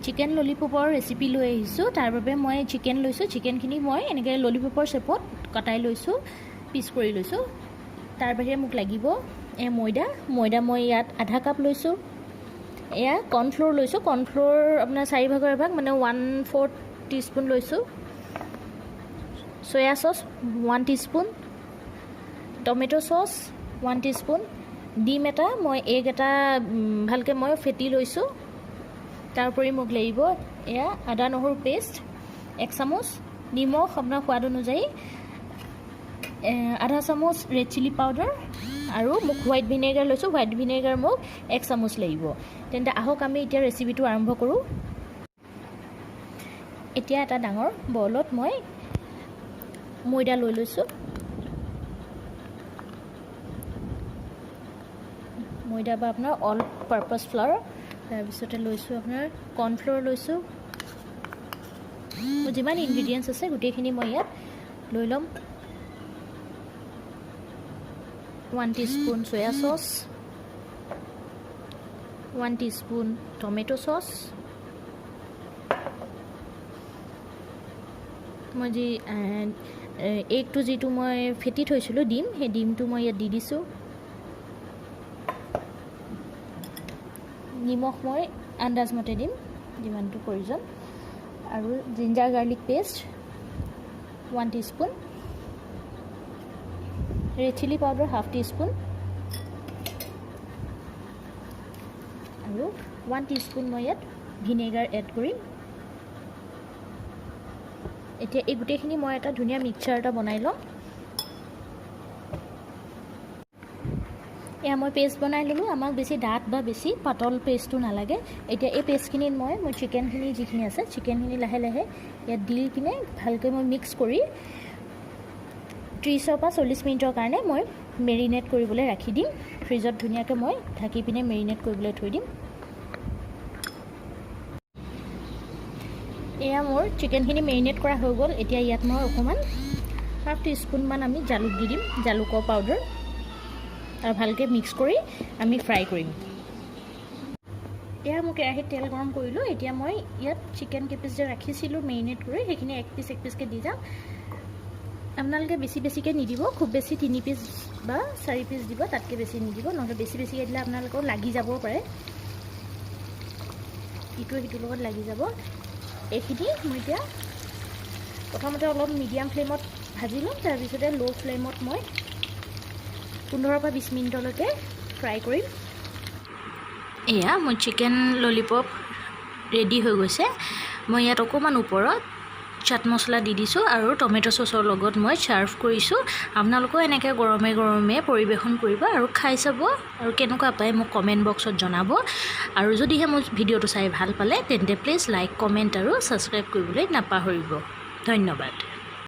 Chicken ললিপপৰ recipe লৈ আহিছোঁ। তাৰ বাবে মই চিকেন লৈছোঁ। চিকেনখিনি মই এনেকৈ ললিপপৰ শ্বেপত কটাই লৈছোঁ, পিচ কৰি লৈছোঁ। তাৰ বাহিৰে মোক লাগিব ময়দা মই ইয়াত আধা কাপ লৈছোঁ। এয়া কৰ্ণফ্ল'ৰ লৈছোঁ। কৰ্ণফ্ল'ৰ আপোনাৰ 4 ভাগৰ এভাগ মানে 1/4 টিস্পুন লৈছোঁ। Soya sauce 1 teaspoon, tomato sauce 1 teaspoon, ডিম এটা মই এগ এটা ভালকৈ মই ফেটি লৈছোঁ। তাৰ উপৰি মোক লাগিব এয়া আদা নহৰু পেষ্ট 1 চামুচ, নিমখ আপোনাৰ সোৱাদ অনুযায়ী, আধা চামুচ ৰেড চিলি পাউডাৰ আৰু মোক হোৱাইট ভিনেগাৰ লৈছোঁ। হোৱাইট ভিনেগাৰ মোক 1 চামুচ লাগিব। তেন্তে আহক আমি এতিয়া ৰেচিপিটো আৰম্ভ কৰোঁ। এতিয়া এটা ডাঙৰ বলত মই ময়দা লৈ লৈছোঁ। ময়দা বা আপোনাৰ অল পাৰ্পাছ ফ্লাৱাৰ। তাৰপিছতে লৈছোঁ আপোনাৰ কৰ্ণফ্ল'ৰ লৈছোঁ। মোৰ যিমান ইনগ্ৰিডিয়েণ্টছ আছে গোটেইখিনি মই ইয়াত লৈ ল'ম। 1 teaspoon soya sauce, 1 teaspoon tomato sauce, মই যি এগটো যিটো মই ফেটি থৈছিলোঁ ডিম, সেই ডিমটো মই ইয়াত দি দিছোঁ। নিমখ মই আন্দাজমতে দিম যিমানটো প্ৰয়োজন। আৰু ginger garlic paste 1 teaspoon, red chilli powder 1/2 teaspoon আৰু 1 টিস্পুন মই ইয়াত ভিনেগাৰ এড কৰিম। এতিয়া এই গোটেইখিনি মই এটা ধুনীয়া মিক্সাৰ এটা বনাই ল'ম। এয়া মই পেষ্ট বনাই ল'লোঁ। আমাক বেছি ডাঠ বা বেছি পাতল পেষ্টটো নালাগে। এতিয়া এই পেষ্টখিনিত মই চিকেনখিনি যিখিনি আছে চিকেনখিনি লাহে লাহে ইয়াত দি কিনে ভালকৈ মই মিক্স কৰি 30 পৰা 40 মিনিটৰ কাৰণে মই মেৰিনেট কৰিবলৈ ৰাখি দিম। ফ্ৰিজত ধুনীয়াকৈ মই ঢাকি পিনে মেৰিনেট কৰিবলৈ থৈ দিম। এয়া মোৰ চিকেনখিনি মেৰিনেট কৰা হৈ গ'ল। এতিয়া ইয়াত মই অকণমান 1/2 টিস্পুনমান আমি জালুক দি দিম, জালুকৰ পাউডাৰ, আৰু ভালকৈ মিক্স কৰি আমি ফ্ৰাই কৰিম। এয়া মই কেৰাহীত তেল গৰম কৰিলোঁ। এতিয়া মই ইয়াত চিকেন কেইপিচ যে ৰাখিছিলোঁ মেৰিনেট কৰি সেইখিনি এক পিচকৈ দি যাম। আপোনালোকে বেছিকৈ নিদিব, খুব বেছি 3 পিচ বা 4 পিচ দিব, তাতকৈ বেছি নিদিব, নহ'লে বেছিকৈ দিলে আপোনালোকৰ লাগি যাবও পাৰে, ইটোৰ সিটোৰ লগত লাগি যাব। এইখিনি মই এতিয়া প্ৰথমতে অলপ মিডিয়াম ফ্লেমত ভাজি ল'ম। তাৰপিছতে ল' ফ্লেমত মই 15 পৰা 20 মিনিটলৈকে ফ্ৰাই কৰিম। এয়া মোৰ চিকেন ললিপপ ৰেডি হৈ গৈছে। মই ইয়াত অকণমান ওপৰত চাট মছলা দি দিছোঁ আৰু টমেটো চচৰ লগত মই ছাৰ্ভ কৰিছোঁ। আপোনালোকেও এনেকৈ গৰমে গৰমে পৰিৱেশন কৰিব আৰু খাই চাব, আৰু কেনেকুৱা পায় মোক কমেণ্ট বক্সত জনাব। আৰু যদিহে মোৰ ভিডিঅ'টো চাই ভাল পালে তেন্তে প্লিজ লাইক, কমেণ্ট আৰু ছাবস্ক্ৰাইব কৰিবলৈ নাপাহৰিব। ধন্যবাদ।